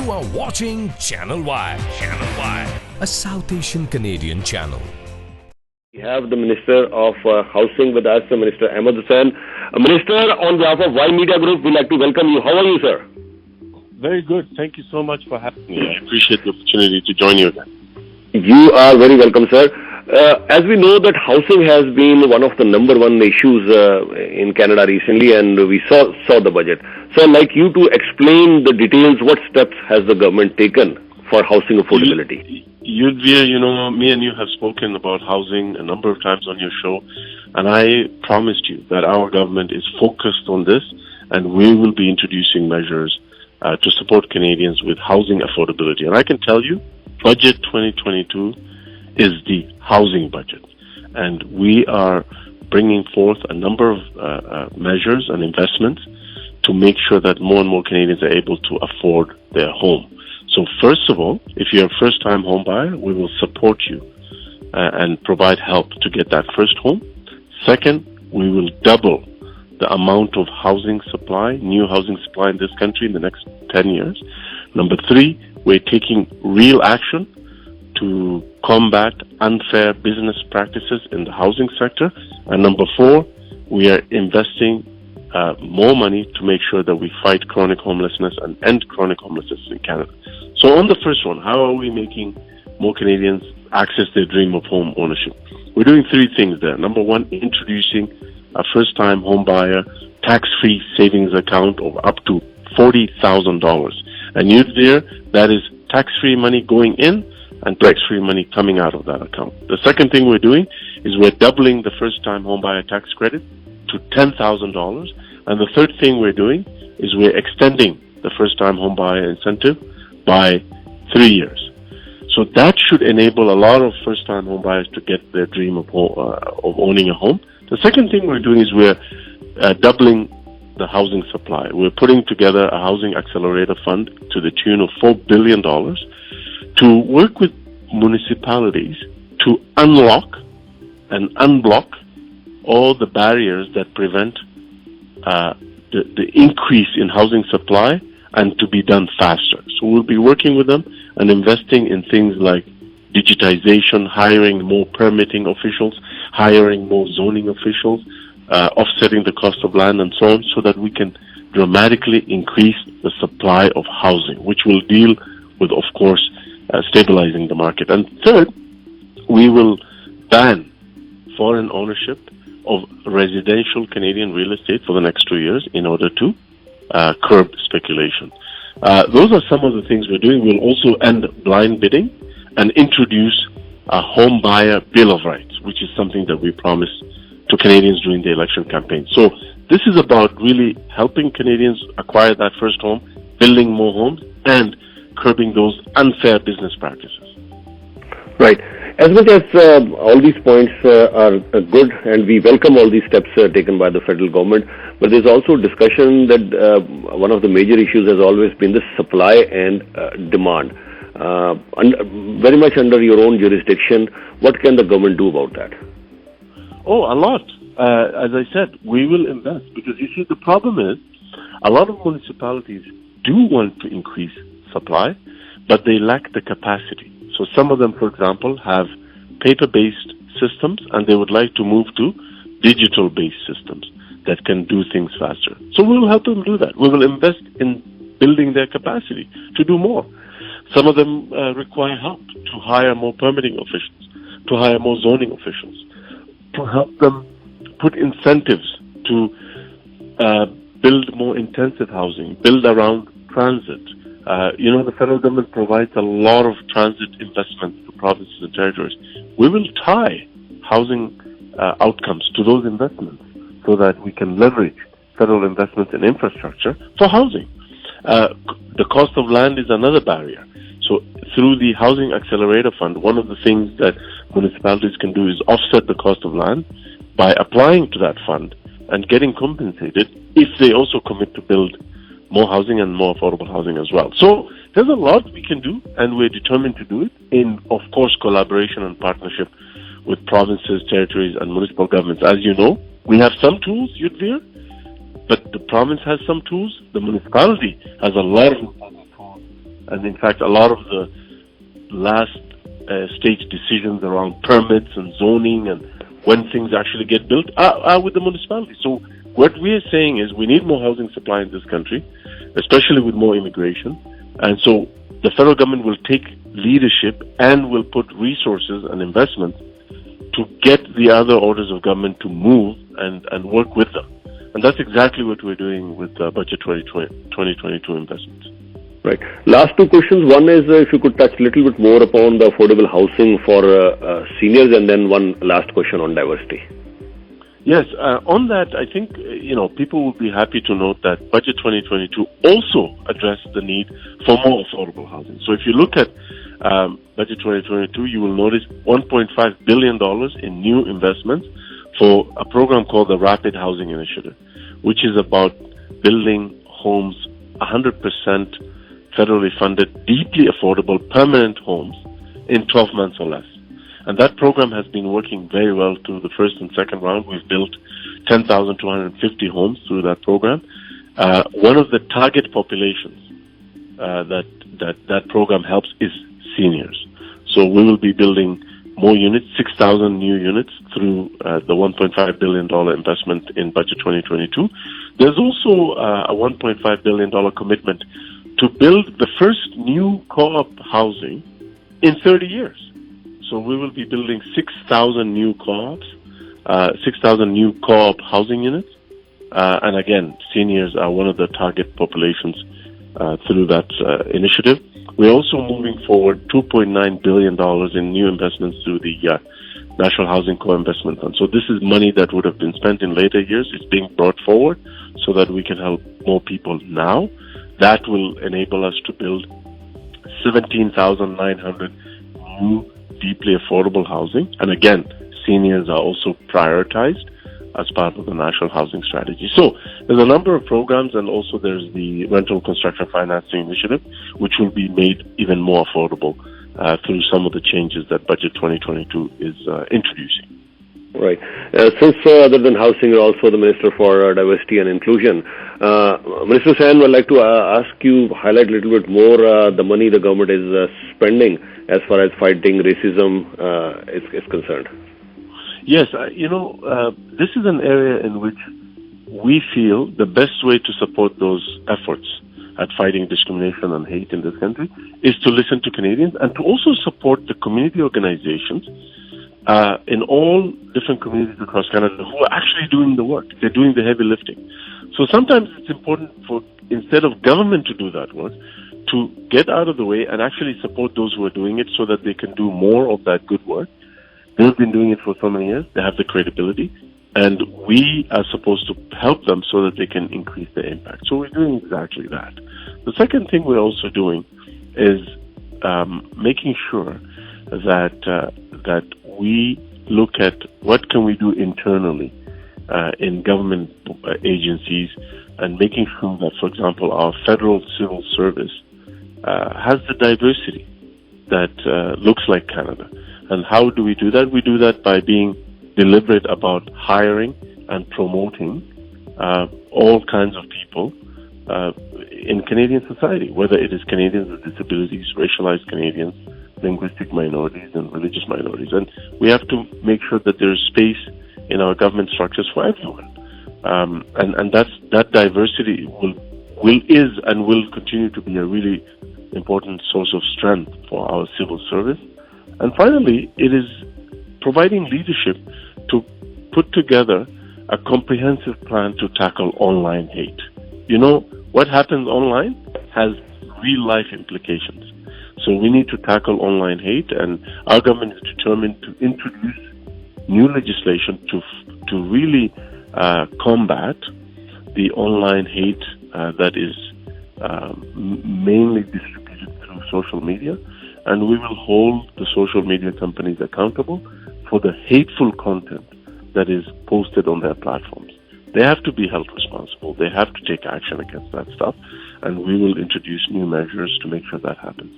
You are watching Channel Y. Channel Y, a South Asian Canadian channel. We have the Minister of Housing with us, Minister Ahmed Hussen. Minister, on behalf of Y Media Group, we'd like to welcome you. How are you, sir? Very good. Thank you so much for having me. I appreciate the opportunity to join you again. You are very welcome, sir. As we know that housing has been one of the number one issues in Canada recently, and we saw the budget. So I'd like you to explain the details. What steps has the government taken for housing affordability? Yudhvir, me and you have spoken about housing a number of times on your show, and I promised you that our government is focused on this, and we will be introducing measures to support Canadians with housing affordability. And I can tell you, Budget 2022 is the housing budget, and we are bringing forth a number of measures and investments to make sure that more and more Canadians are able to afford their home. So first of all, if you're a first-time home buyer, we will support you and provide help to get that first home. Second, we will double the amount of housing supply, new housing supply in this country in the next 10 years. Number three, we're taking real action to combat unfair business practices in the housing sector. And number four, we are investing more money to make sure that we fight chronic homelessness and end chronic homelessness in Canada. So on the first one, how are we making more Canadians access their dream of home ownership? We're doing three things there. Number one, introducing a first-time home buyer tax-free savings account of up to $40,000. And Yudhvir, that is tax-free money going in and tax-free money coming out of that account. The second thing we're doing is we're doubling the first-time home buyer tax credit to $10,000. And the third thing we're doing is we're extending the first-time home buyer incentive by 3 years. So that should enable a lot of first-time home buyers to get their dream of owning a home. The second thing we're doing is we're doubling the housing supply. We're putting together a housing accelerator fund to the tune of $4 billion to work with municipalities to unlock and unblock all the barriers that prevent the increase in housing supply, and to be done faster. So we'll be working with them and investing in things like digitization, hiring more permitting officials, hiring more zoning officials, offsetting the cost of land and so on, so that we can dramatically increase the supply of housing, which will deal with, of course, stabilizing the market. And third, we will ban foreign ownership of residential Canadian real estate for the next 2 years in order to curb speculation. Those are some of the things we're doing. We'll also end blind bidding and introduce a home buyer bill of rights, which is something that we promised to Canadians during the election campaign. So this is about really helping Canadians acquire that first home, building more homes, and curbing those unfair business practices. Right. As much as all these points are good, and we welcome all these steps taken by the federal government, but there's also discussion that one of the major issues has always been the supply and demand. Very much under your own jurisdiction, what can the government do about that? Oh, a lot. As I said, we will invest, because you see, the problem is a lot of municipalities do want to increase supply, but they lack the capacity. So some of them, for example, have paper-based systems, and they would like to move to digital-based systems that can do things faster. So we will help them do that. We will invest in building their capacity to do more. Some of them require help to hire more permitting officials, to hire more zoning officials, to help them put incentives to build more intensive housing, build around transit. The federal government provides a lot of transit investments to provinces and territories. We will tie housing outcomes to those investments so that we can leverage federal investments in infrastructure for housing. The cost of land is another barrier. So through the Housing Accelerator Fund, one of the things that municipalities can do is offset the cost of land by applying to that fund and getting compensated if they also commit to build more housing and more affordable housing as well. So there's a lot we can do, and we're determined to do it in, of course, collaboration and partnership with provinces, territories, and municipal governments. As you know, we have some tools, Yudhvir, but the province has some tools. The municipality has a lot of tools And in fact, a lot of the last stage decisions around permits and zoning and when things actually get built are with the municipality. So what we are saying is we need more housing supply in this country, especially with more immigration. And so the federal government will take leadership and will put resources and investment to get the other orders of government to move and work with them. And that's exactly what we're doing with Budget 2022 investments. Right. Last two questions. One is if you could touch a little bit more upon the affordable housing for seniors, and then one last question on diversity. Yes, on that, I think, people will be happy to note that Budget 2022 also addressed the need for more affordable housing. So if you look at Budget 2022, you will notice $1.5 billion in new investments for a program called the Rapid Housing Initiative, which is about building homes 100% federally funded, deeply affordable, permanent homes in 12 months or less. And that program has been working very well through the first and second round. We've built 10,250 homes through that program. One of the target populations that program helps is seniors. So we will be building more units, 6,000 new units through the $1.5 billion investment in Budget 2022. There's also a $1.5 billion commitment to build the first new co-op housing in 30 years. So we will be building 6,000 new co-ops, 6,000 new co-op housing units. And again, seniors are one of the target populations through that initiative. We're also moving forward $2.9 billion in new investments through the National Housing Co-Investment Fund. So this is money that would have been spent in later years. It's being brought forward so that we can help more people now. That will enable us to build 17,900 new deeply affordable housing. And again, seniors are also prioritized as part of the National Housing Strategy. So there's a number of programs, and also there's the Rental Construction Financing Initiative, which will be made even more affordable through some of the changes that Budget 2022 is introducing. Right. Since other than housing, you're also the Minister for Diversity and Inclusion. Minister Sen, would like to ask you highlight a little bit more the money the government is spending as far as fighting racism is concerned. Yes, this is an area in which we feel the best way to support those efforts at fighting discrimination and hate in this country is to listen to Canadians and to also support the community organizations in all different communities across Canada who are actually doing the work. They're doing the heavy lifting. So sometimes it's important for, instead of government to do that work, to get out of the way and actually support those who are doing it so that they can do more of that good work. They've been doing it for so many years. They have the credibility. And we are supposed to help them so that they can increase their impact. So we're doing exactly that. The second thing we're also doing is making sure that we look at what can we do internally in government agencies, and making sure that, for example, our federal civil service has the diversity that looks like Canada. And how do we do that? We do that by being deliberate about hiring and promoting all kinds of people in Canadian society, whether it is Canadians with disabilities, racialized Canadians, linguistic minorities, and religious minorities. And we have to make sure that there is space in our government structures for everyone. And that diversity is and will continue to be a really important source of strength for our civil service. And finally, it is providing leadership to put together a comprehensive plan to tackle online hate. What happens online has real-life implications. So we need to tackle online hate, and our government is determined to introduce new legislation to really combat the online hate that is mainly distributed through social media. And we will hold the social media companies accountable for the hateful content that is posted on their platforms. They have to be held responsible. They have to take action against that stuff. And we will introduce new measures to make sure that happens.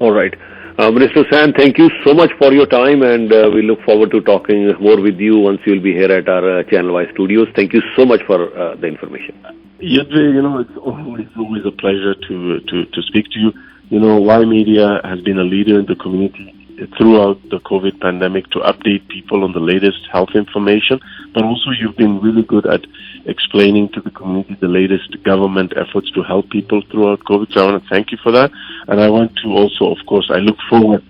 All right. Minister San, thank you so much for your time, and we look forward to talking more with you once you'll be here at our Channel Y studios. Thank you so much for the information. Yadve, it's always a pleasure to speak to you. Y Media has been a leader in the community throughout the COVID pandemic to update people on the latest health information, but also you've been really good at explaining to the community the latest government efforts to help people throughout COVID. So I want to thank you for that. And I want to also, of course, I look forward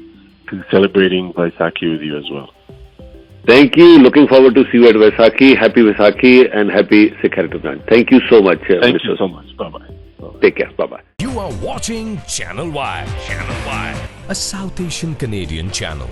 to celebrating Vaisakhi with you as well. Thank you. Looking forward to see you at Vaisakhi. Happy Vaisakhi and happy Sikh Heritage Month. Thank you so much. Thank you so much. Bye-bye. Take care. Bye-bye. You are watching Channel Y, a South Asian Canadian channel.